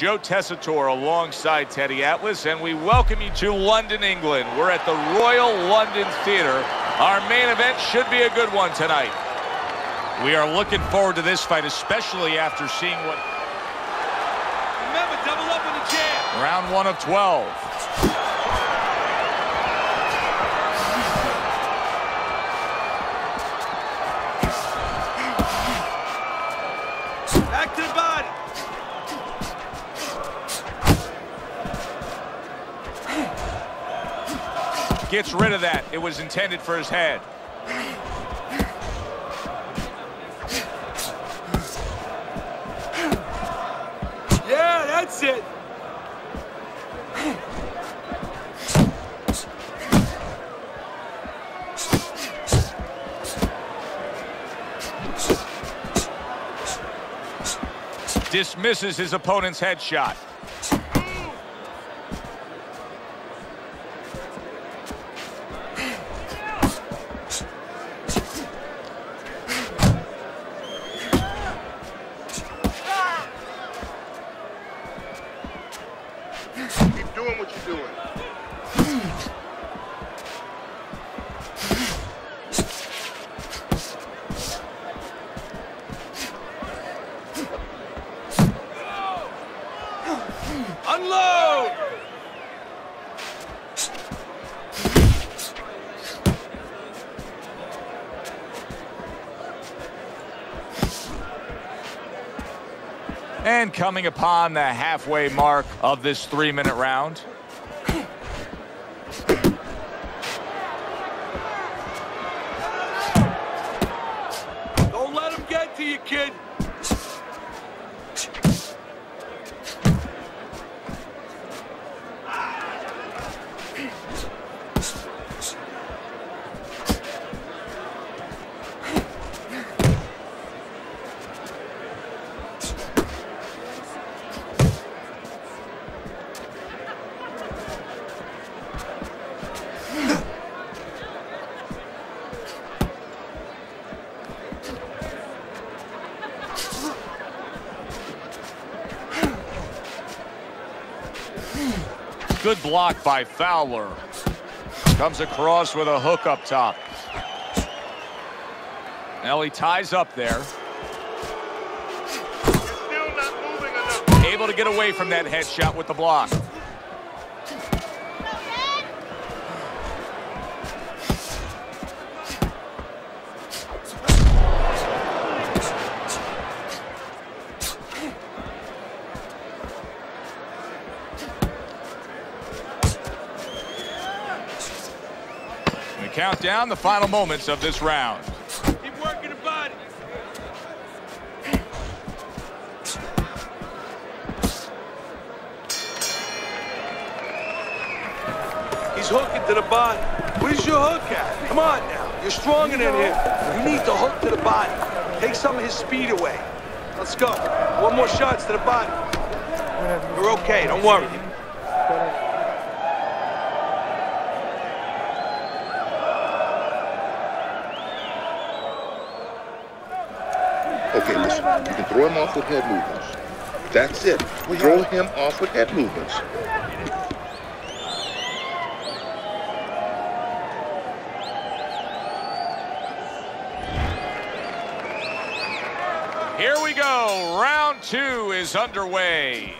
Joe Tessitore alongside Teddy Atlas, and we welcome you to London, England. We're at the Royal London Theatre. Our main event should be a good one tonight. We are looking forward to this fight, especially after seeing what... Remember, double up in the jab. Round 1 of 12. Back to the body. Gets rid of that. It was intended for his head. Yeah, that's it. Dismisses his opponent's headshot. Keep doing what you're doing. Unload! And coming upon the halfway mark of this 3-minute round. Don't let him get to you, kid. Good block by Fowler. Comes across with a hook up top. Now he ties up there. Still not moving enough. Able to get away from that headshot with the block. Count down the final moments of this round. Keep working the body. He's hooking to the body. Where's your hook at? Come on now. You're stronger than him. You need to hook to the body. Take some of his speed away. Let's go. One more shots to the body. You're okay. Don't worry. Okay, listen. You can throw him off with head movements. That's it. Throw him off with head movements. Here we go. Round 2 is underway.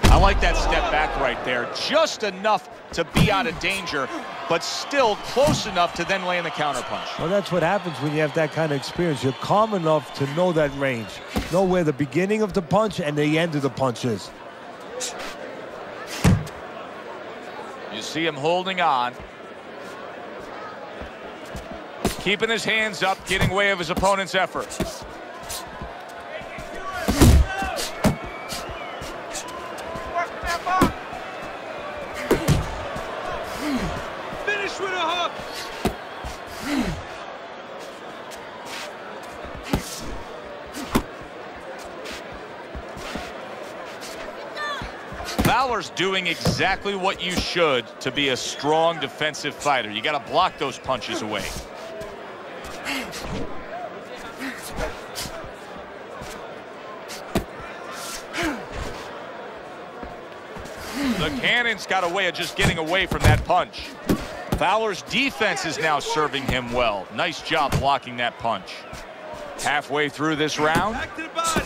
I like that step back right there. Just enough to be out of danger, but still close enough to then land the counterpunch. Well, that's what happens when you have that kind of experience. You're calm enough to know that range. Know where the beginning of the punch and the end of the punch is. You see him holding on. Keeping his hands up, getting away of his opponent's effort. Finish with a hook. Fowler's doing exactly what you should to be a strong defensive fighter. You got to block those punches away. The Cannon's got a way of just getting away from that punch. Fowler's defense is now serving him well. Nice job blocking that punch. Halfway through this round. Back to the body.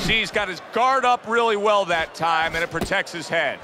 See, he's got his guard up really well that time, and it protects his head.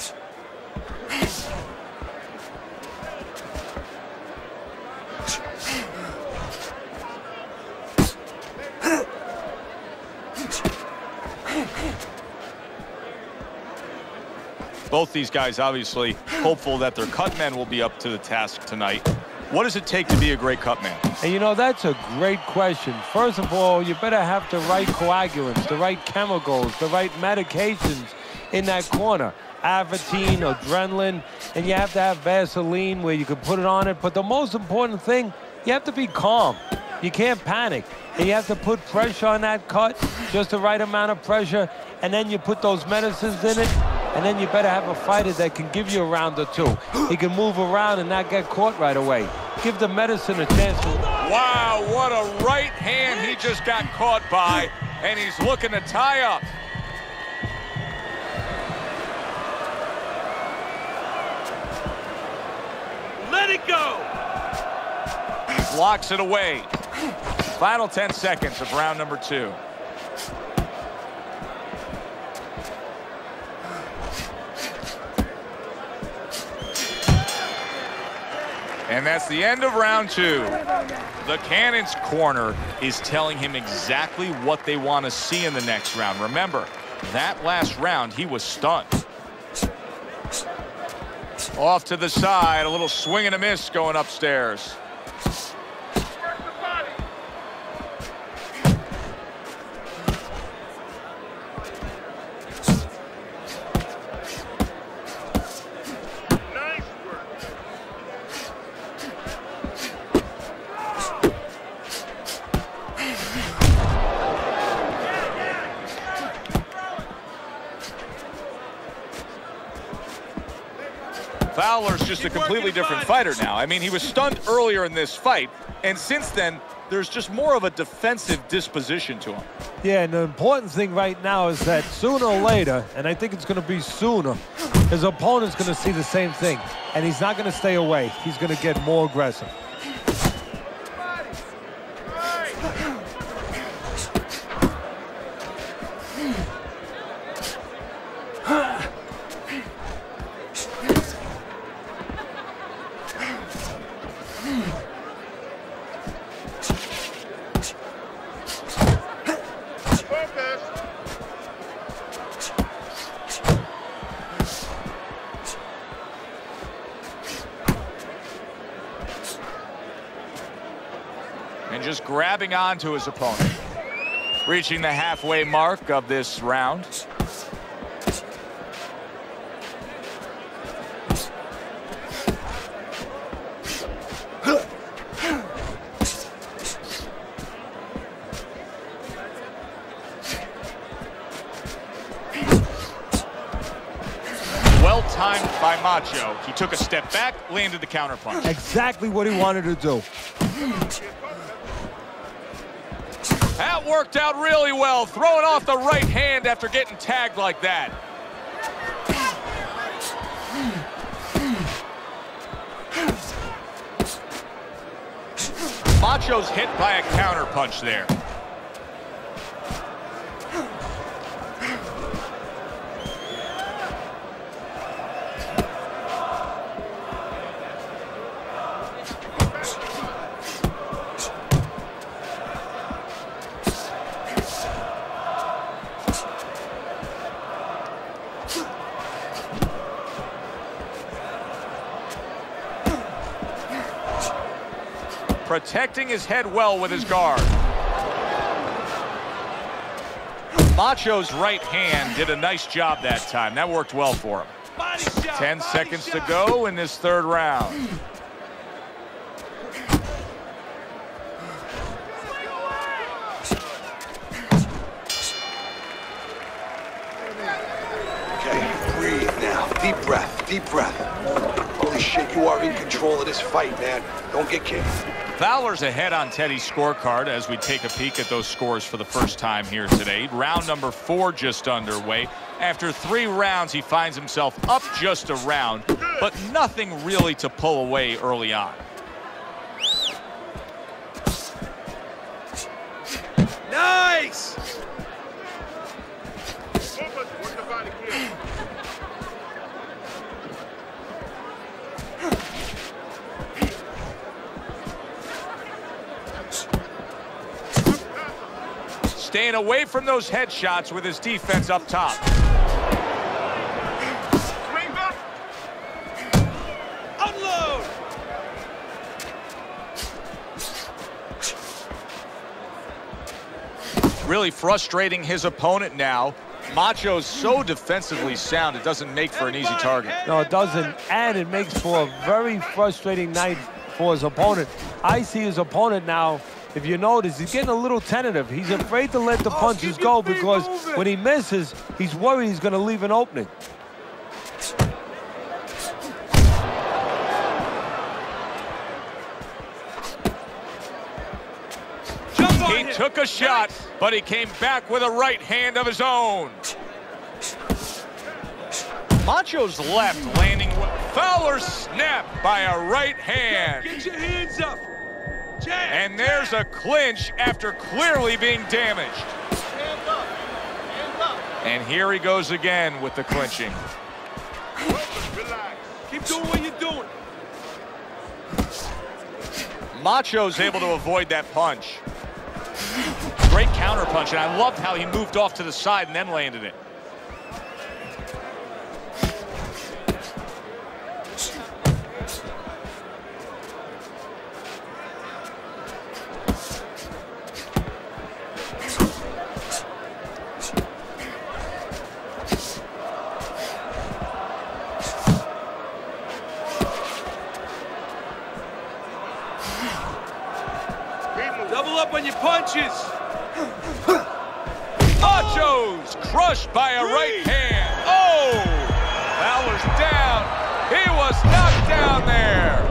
Both these guys obviously hopeful that their cut men will be up to the task tonight. What does it take to be a great cut man? And you know, that's a great question. First of all, you better have the right coagulants, the right chemicals, the right medications in that corner. Avatine, adrenaline, and you have to have Vaseline where you can put it on it. But the most important thing, you have to be calm. You can't panic. And you have to put pressure on that cut, just the right amount of pressure, and then you put those medicines in it. And then you better have a fighter that can give you a round or two. He can move around and not get caught right away. Give the medicine a chance. Wow, what a right hand he just got caught by, and he's looking to tie up. Let it go. Blocks it away. Final 10 seconds of round number 2. And that's the end of round 2. The Cannon's corner is telling him exactly what they want to see in the next round. Remember, that last round, he was stunned. Off to the side, a little swing and a miss going upstairs. Fowler's just a completely different fighter now. I mean, he was stunned earlier in this fight, and since then, there's just more of a defensive disposition to him. Yeah, and the important thing right now is that sooner or later, and I think it's going to be sooner, his opponent's going to see the same thing, and he's not going to stay away. He's going to get more aggressive. And just grabbing onto his opponent. Reaching the halfway mark of this round. Well timed by Macho. He took a step back, landed the counterpunch. Exactly what he wanted to do. That worked out really well, throwing off the right hand after getting tagged like that. Macho's hit by a counterpunch there. Protecting his head well with his guard. Macho's right hand did a nice job that time. That worked well for him. 10 seconds to go in this third round. Deep breath. Holy shit, you are in control of this fight, man. Don't get kicked. Fowler's ahead on Teddy's scorecard as we take a peek at those scores for the first time here today. Round number 4 just underway. After 3 rounds, he finds himself up just a round, but nothing really to pull away early on. Nice! Staying away from those headshots with his defense up top. Unload! Really frustrating his opponent now. Macho's so defensively sound, it doesn't make for an easy target. No, it doesn't, and it makes for a very frustrating night for his opponent. I see his opponent now, if you notice, he's getting a little tentative. He's afraid to let the punches go because when he misses, he's worried he's going to leave an opening. He took a shot, but he came back with a right hand of his own. Macho's left landing. Fowler snapped by a right hand. Get your hands up. And there's a clinch after clearly being damaged. Hands up. Hands up. And here he goes again with the clinching. Relax. Keep doing what you're doing. Macho's able to avoid that punch. Great counter punch, and I loved how he moved off to the side and then landed it. Double up on your punches. Macho's crushed by a right hand. Oh! Fowler's down. He was knocked down there.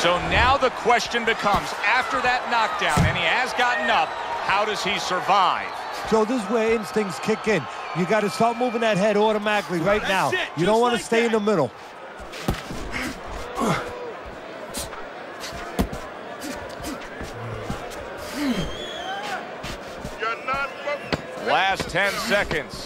So now the question becomes, after that knockdown, and he has gotten up, how does he survive? So this is where instincts kick in. You got to start moving that head automatically right now. You don't want to stay in the middle. Last 10 seconds.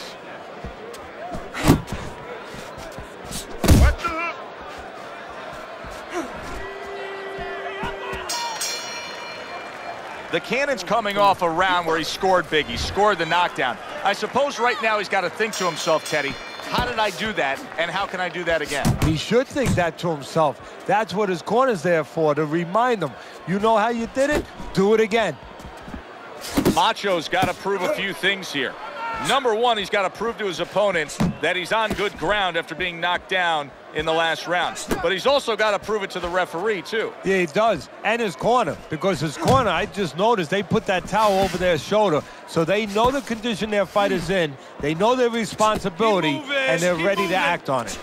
The Cannon's coming off a round where he scored big. He scored the knockdown. I suppose right now he's got to think to himself, Teddy, how did I do that, and how can I do that again? He should think that to himself. That's what his corner's there for, to remind him. You know how you did it? Do it again. Macho's got to prove a few things here. Number one, he's got to prove to his opponent that he's on good ground after being knocked down in the last round. But he's also got to prove it to the referee, too. Yeah, he does. And his corner. Because his corner, I just noticed, they put that towel over their shoulder. So they know the condition their fighter's in. They know their responsibility, and they're ready to act on it.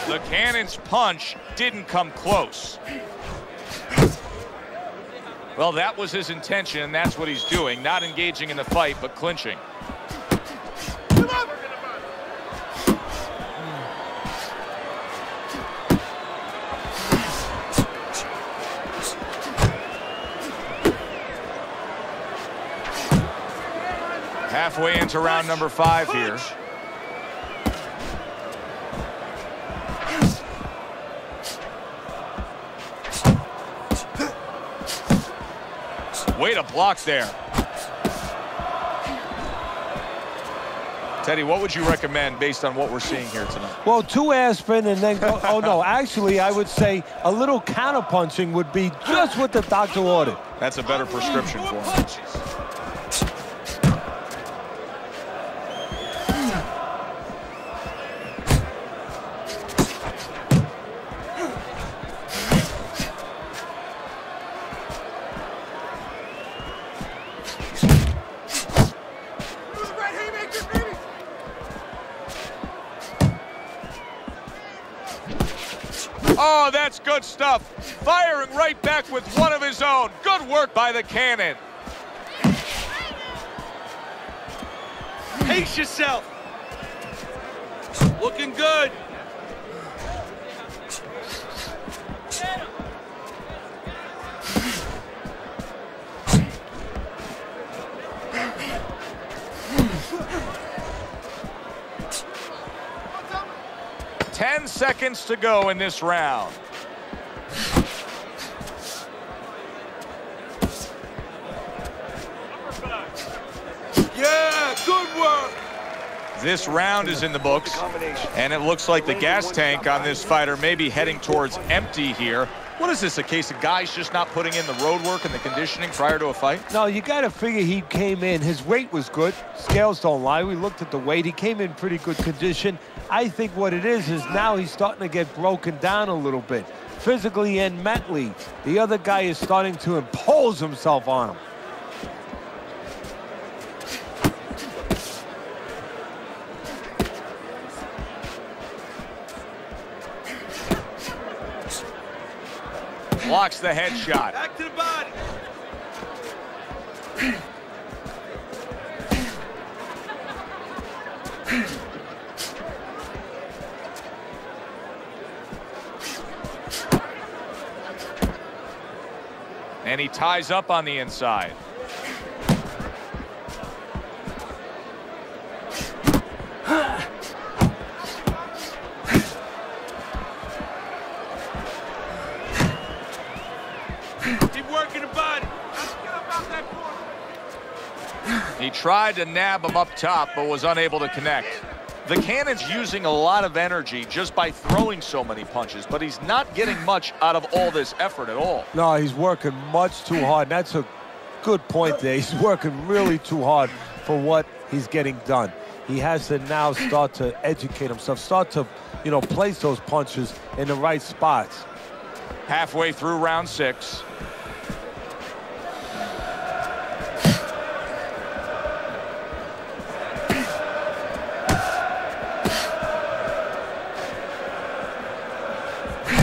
The Cannon's punch didn't come close. Well, that was his intention, and that's what he's doing. Not engaging in the fight, but clinching. Halfway into round number 5 here. Way to block there. Teddy, what would you recommend based on what we're seeing here tonight? Well, 2 aspirin and then go. Oh, no. Actually, I would say a little counterpunching would be just what the doctor ordered. That's a better prescription for him. 'Oh, that's good stuff. Firing right back with one of his own. Good work by the Cannon. Pace yourself. Looking good. Ten seconds to go in this round. Yeah, good work. This round is in the books, and it looks like the gas tank on this fighter may be heading towards empty here. What is this, a case of guys just not putting in the road work and the conditioning prior to a fight? No, you got to figure he came in. His weight was good. Scales don't lie. We looked at the weight. He came in pretty good condition. I think what it is now he's starting to get broken down a little bit, physically and mentally. The other guy is starting to impose himself on him. Blocks the headshot. Back to the body. And he ties up on the inside. Keep working the body. He tried to nab him up top, but was unable to connect. The Cannon's using a lot of energy just by throwing so many punches, but he's not getting much out of all this effort at all. No, he's working much too hard. And that's a good point there. He's working really too hard for what he's getting done. He has to now start to educate himself, start to, place those punches in the right spots. Halfway through round 6.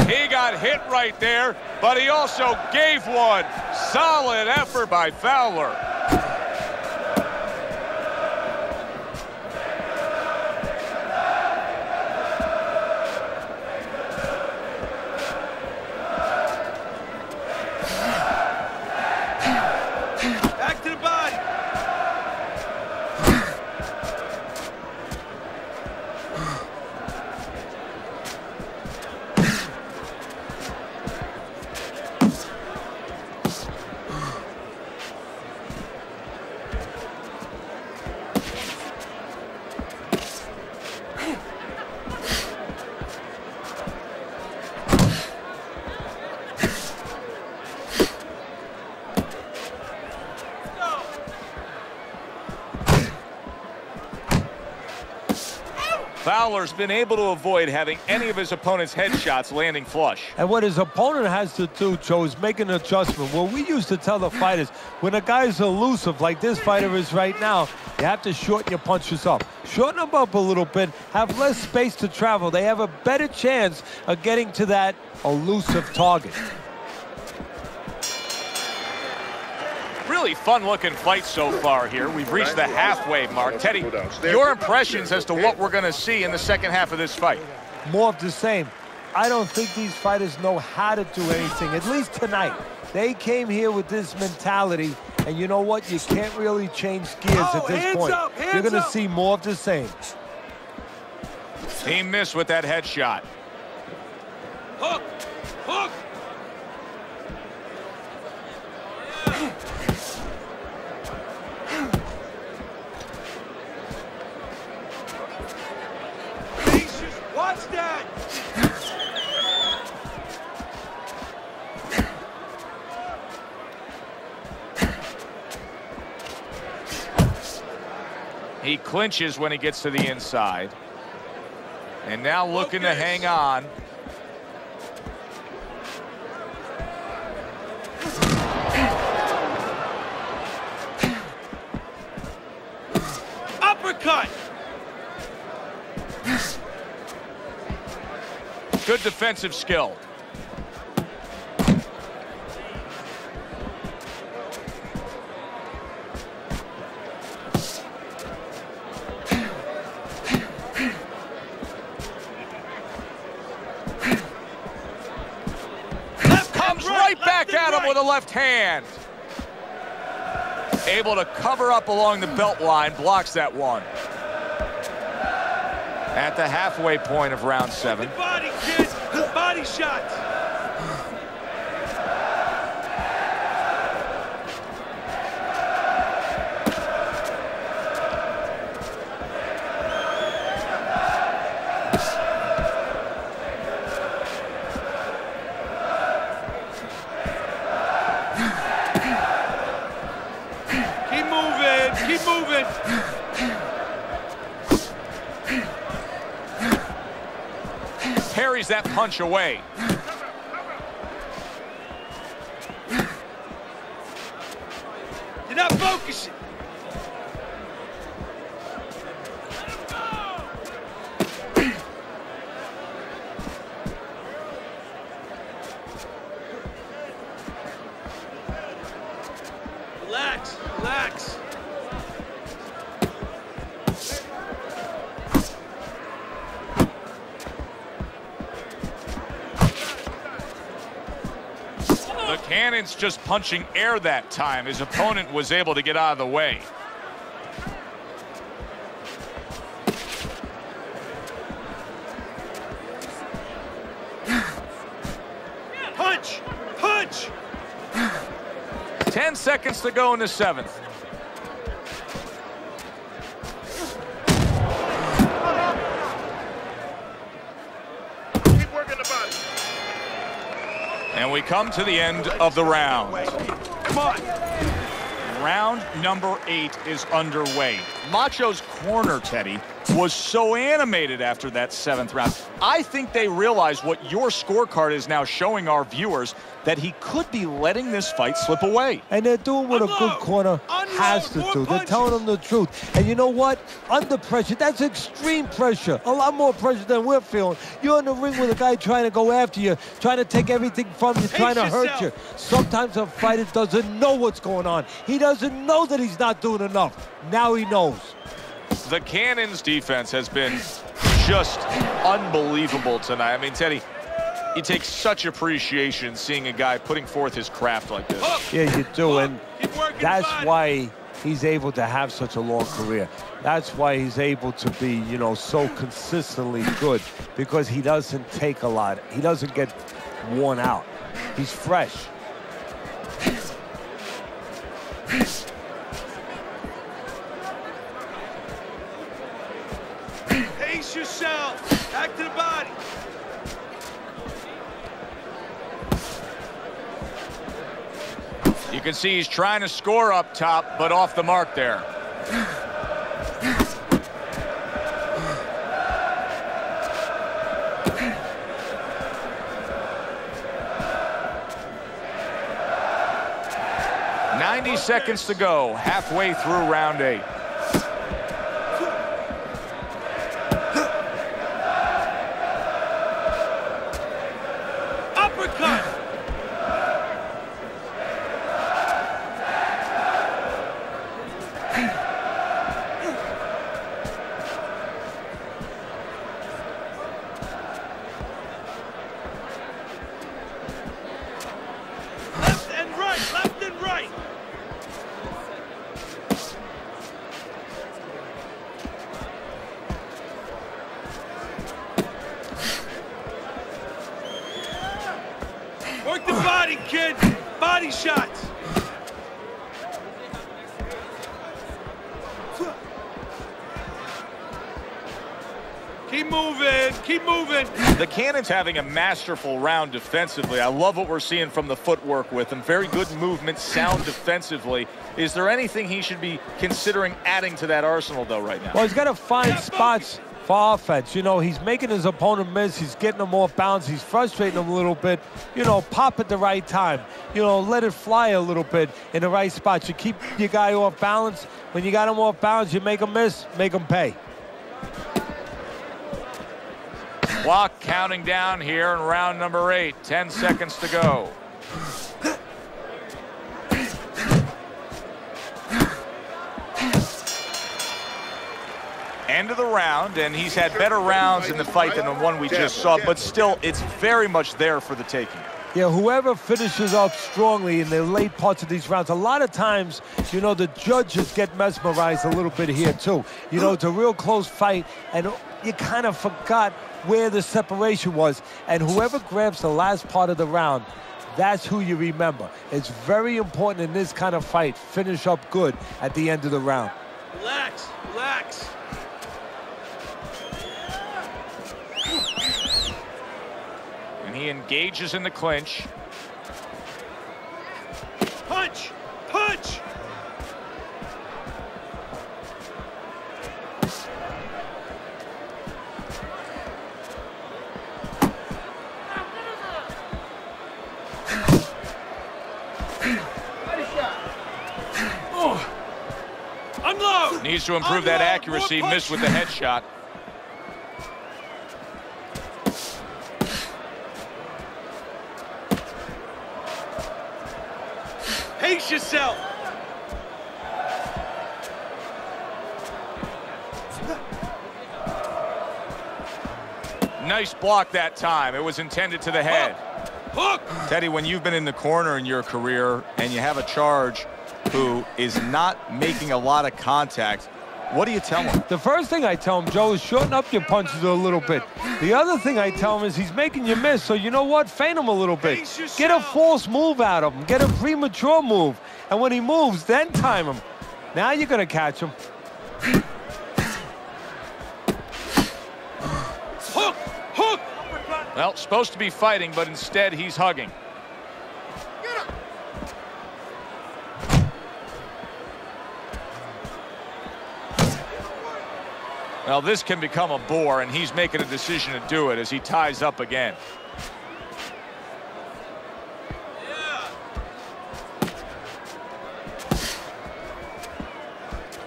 He got hit right there, but he also gave one. Solid effort by Fowler. Back to the body. Fowler's been able to avoid having any of his opponent's headshots landing flush. And what his opponent has to do, Joe, is make an adjustment. Well, we used to tell the fighters, when a guy's elusive like this fighter is right now, you have to shorten your punches up. Shorten them up a little bit, have less space to travel. They have a better chance of getting to that elusive target. Really fun-looking fight so far here. We've reached the halfway mark. Teddy, your impressions as to what we're going to see in the second half of this fight? More of the same. I don't think these fighters know how to do anything, at least tonight. They came here with this mentality, And you know what? You can't really change gears at this point. You're going to see more of the same. He missed with that headshot. Hook! Hook! Watch that! He clinches when he gets to the inside. And now looking to hang on. Uppercut! Good defensive skill. Comes right back at him with a left hand. Able to cover up along the belt line, blocks that one. At the halfway point of round 7. Body, kid! Body shots! Keep moving! Keep moving! Parries that punch away. You're not focusing. Relax, relax. The Cannon's just punching air that time. His opponent was able to get out of the way. Punch! Punch! 10 seconds to go in the 7th. Keep working the body. And we come to the end of the round. Come on! Round number 8 is underway. Macho's corner, Teddy, was so animated after that 7th round. I think they realize what your scorecard is now showing our viewers, that he could be letting this fight slip away. And they're doing what a good corner has to do. They're telling them the truth. And you know what? Under pressure, that's extreme pressure. A lot more pressure than we're feeling. You're in the ring with a guy trying to go after you, trying to take everything from you, trying to hurt you. Sometimes a fighter doesn't know what's going on. He doesn't know that he's not doing enough. Now he knows. The Cannon's defense has been just unbelievable tonight. I mean, Teddy, it takes such appreciation seeing a guy putting forth his craft like this. Yeah, you do, and that's why he's able to have such a long career. That's why he's able to be, you know, so consistently good, because he doesn't take a lot. He doesn't get worn out. He's fresh. Pace yourself. Back to the body. You can see he's trying to score up top, but off the mark there. "90 seconds to go, halfway through round 8. Uppercut! Left and right, left and right. kid. Body shots. Keep moving, keep moving. The Cannon's having a masterful round defensively. I love what we're seeing from the footwork with him. Very good movement, sound defensively. Is there anything he should be considering adding to that arsenal, though, right now? Well, he's got to find spots for offense. You know, he's making his opponent miss. He's getting them off balance. He's frustrating them a little bit. You know, pop at the right time. You know, let it fly a little bit in the right spots. You keep your guy off balance. When you got him off balance, you make him miss, make him pay. Clock counting down here in round number 8. 10 seconds to go. End of the round, and he's had better rounds in the fight than the one we just saw, but still, it's very much there for the taking. Yeah, whoever finishes up strongly in the late parts of these rounds, a lot of times, you know, the judges get mesmerized a little bit here, too. You know, it's a real close fight, and you kind of forgot where the separation was. And whoever grabs the last part of the round, that's who you remember. It's very important in this kind of fight. Finish up good at the end of the round. Relax, relax. And he engages in the clinch. Punch! Punch! Oh. Unload! Needs to improve that accuracy. Missed with the headshot. Pace yourself. Nice block that time. It was intended to the head. Hook. Teddy, when you've been in the corner in your career and you have a charge who is not making a lot of contact, what do you tell him? The first thing I tell him, Joe, is shorten up your punches a little bit. The other thing I tell him is he's making you miss, so you know what? Feint him a little bit. Get a false move out of him. Get a premature move. And when he moves, then time him. Now you're going to catch him. Hook! Hook! Well, supposed to be fighting, but instead he's hugging. Well, this can become a bore, and he's making a decision to do it as he ties up again. Yeah.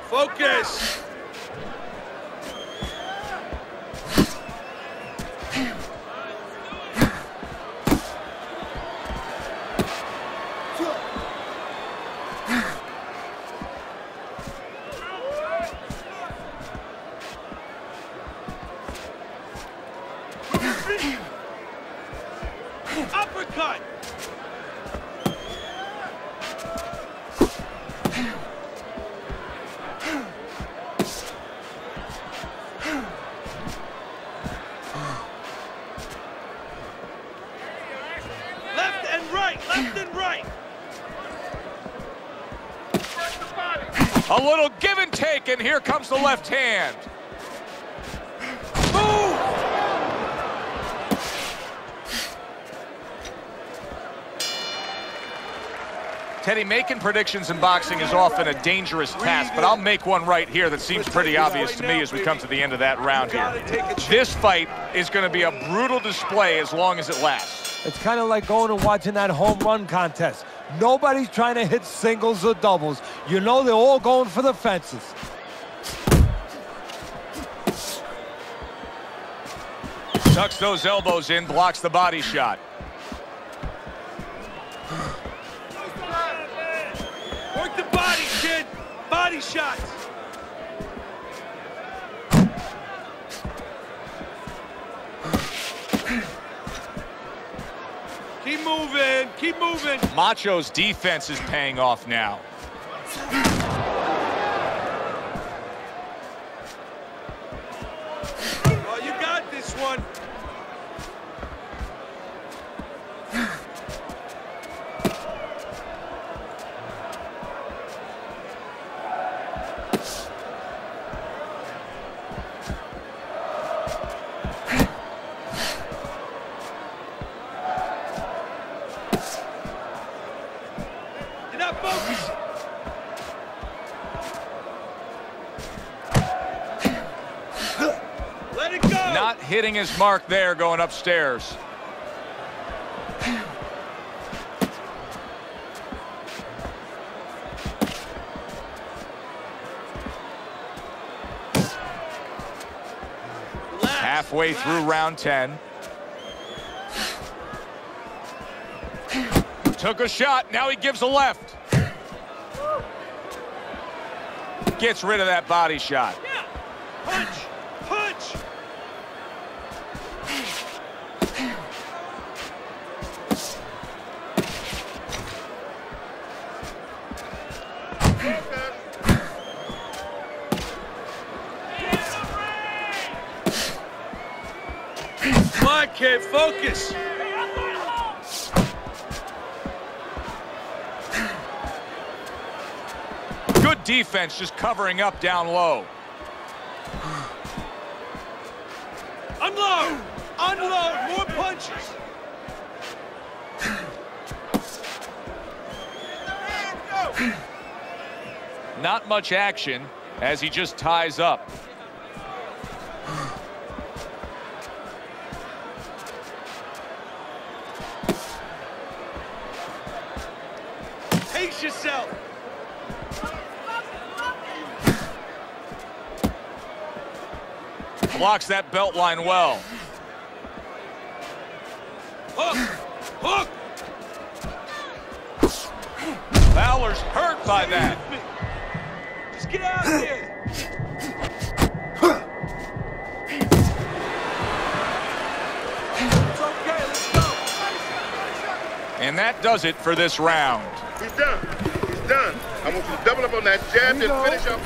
Focus. Uppercut! Left and right, left and right! A little give and take, and here comes the left hand. Move! Teddy, making predictions in boxing is often a dangerous task, but I'll make one right here that seems pretty obvious to me as we come to the end of that round here. This fight is going to be a brutal display as long as it lasts. It's kind of like going and watching that home run contest. Nobody's trying to hit singles or doubles. You know they're all going for the fences. Tucks those elbows in, blocks the body shot. Work the body, kid! Body shots! Keep moving, keep moving! Macho's defense is paying off now. Oh, you got this one! Not hitting his mark there going upstairs. Halfway through round 10. Took a shot. Now he gives a left. Gets rid of that body shot. Punch! Punch! Come on, kid, focus. Good defense, just covering up down low. Unload! Unload! More punches! Not much action as he just ties up. Pace yourself! Blocks that belt line well. Hook! Hook! Fowler's hurt by that. Just get out of here! It's okay, let's go! And that does it for this round. He's done. He's done. I want you to double up on that jab and finish up.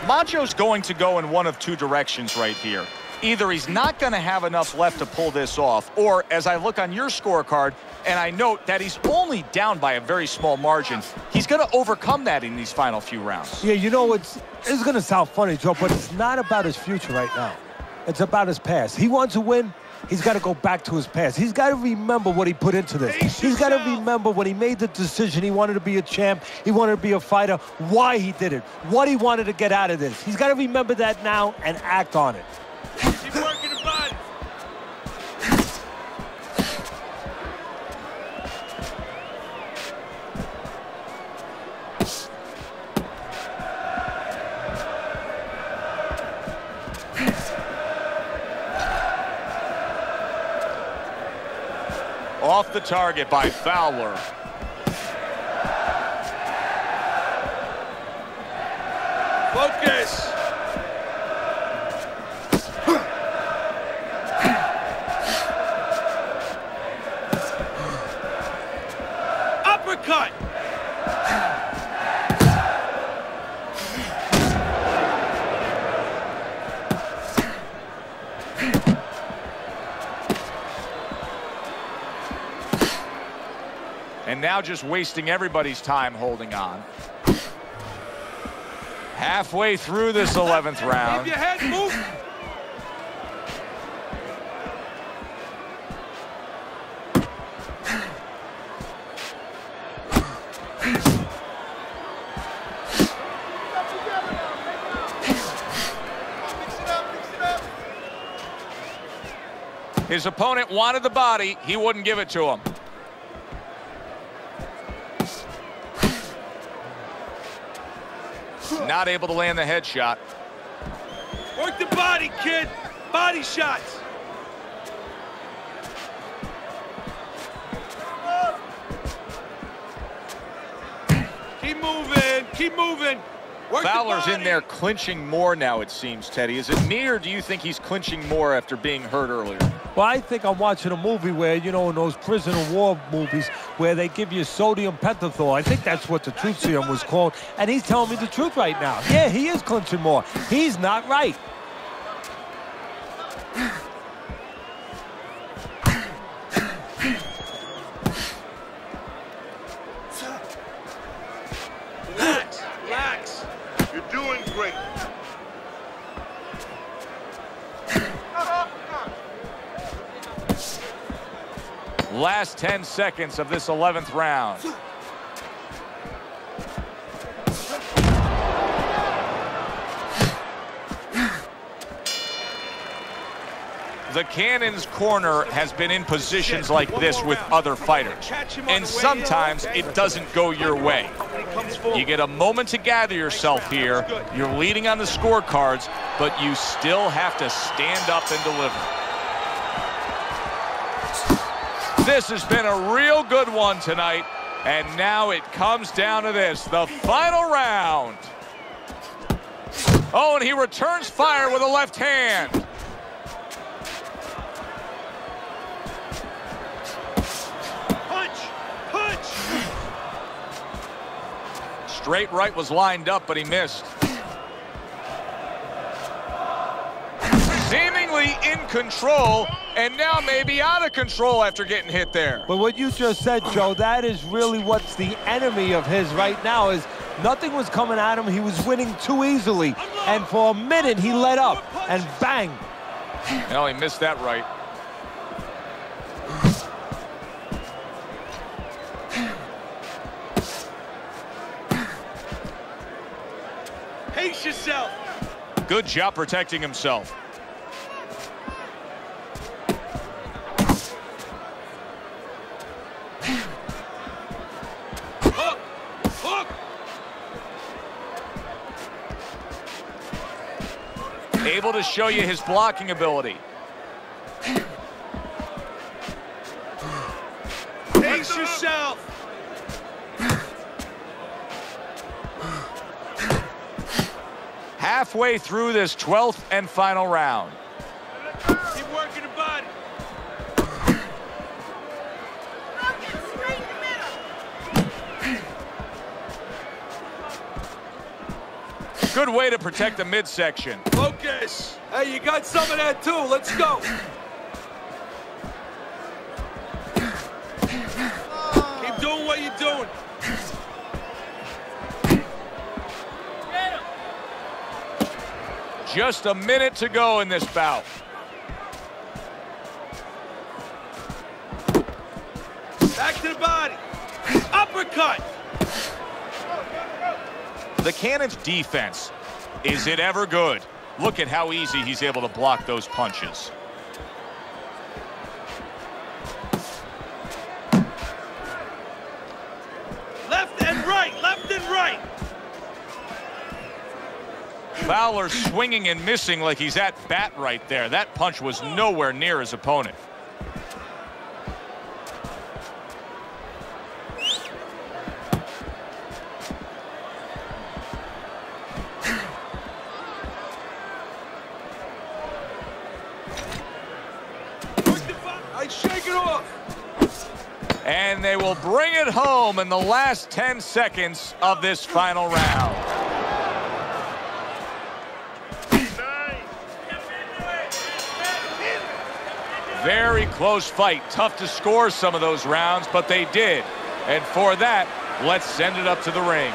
Macho's going to go in one of two directions right here. Either he's not going to have enough left to pull this off, or as I look on your scorecard, and I note that he's only down by a very small margin, he's going to overcome that in these final few rounds. Yeah, you know, it's going to sound funny, Joe, but it's not about his future right now. It's about his past. He wants to win. He's got to go back to his past. He's got to remember what he put into this. He's got to remember when he made the decision he wanted to be a champ, he wanted to be a fighter, why he did it, what he wanted to get out of this. He's got to remember that now and act on it. Keep working the body! Off the target by Fowler. Focus! Uppercut! And now just wasting everybody's time holding on. Halfway through this 11th round. Keep your head moving! His opponent wanted the body. He wouldn't give it to him. Not able to land the headshot. Work the body, kid! Body shots! Keep moving, keep moving! Work Fowler's the in there clinching more now, it seems, Teddy. Is it me, or do you think he's clinching more after being hurt earlier? Well, I think I'm watching a movie where, you know, in those prisoner war movies where they give you sodium pentothal. I think that's what the truth serum was called. And he's telling me the truth right now. Yeah, he is clinching more. He's not right. Relax, relax. You're doing great. Last 10 seconds of this 11th round. The Cannon's corner has been in positions like this with other fighters, and sometimes it doesn't go your way. You get a moment to gather yourself here. You're leading on the scorecards, but you still have to stand up and deliver. This has been a real good one tonight, and now it comes down to this, the final round. Oh, and he returns fire with a left hand. Straight right was lined up, but he missed. Seemingly in control, and now maybe out of control after getting hit there. But what you just said, Joe, that is really what's the enemy of his right now, is nothing was coming at him. He was winning too easily, and for a minute he let up, and bang. No, he missed that right. Pace yourself. Good job protecting himself. Hook! Hook! Able to show you his blocking ability. Pace yourself. Halfway through this 12th and final round. Keep working the body. Good way to protect the midsection. Focus. Hey, you got some of that too. Let's go. Keep doing what you're doing. Just a minute to go in this bout. Back to the body. Uppercut. The Cannon's defense, is it ever good? Look at how easy he's able to block those punches. Left and right. Left and right. Fowler swinging and missing like he's at bat right there. That punch was nowhere near his opponent. I shake it off. And they will bring it home in the last 10 seconds of this final round. Very close fight. Tough to score some of those rounds, but they did. And for that, let's send it up to the ring.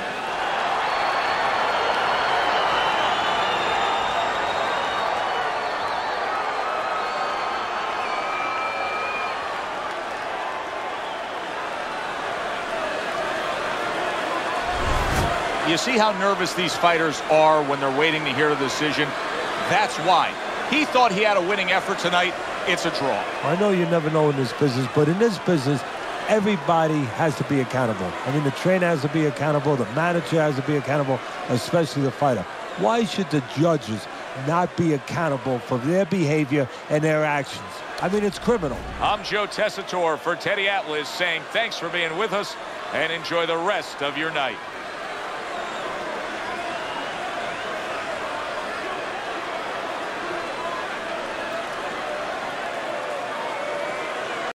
You see how nervous these fighters are when they're waiting to hear the decision? That's why. He thought he had a winning effort tonight. It's a draw. I know you never know in this business, but in this business, everybody has to be accountable. I mean, the trainer has to be accountable, the manager has to be accountable, especially the fighter. Why should the judges not be accountable for their behavior and their actions? I mean, it's criminal. I'm Joe Tessitore for Teddy Atlas saying thanks for being with us and enjoy the rest of your night.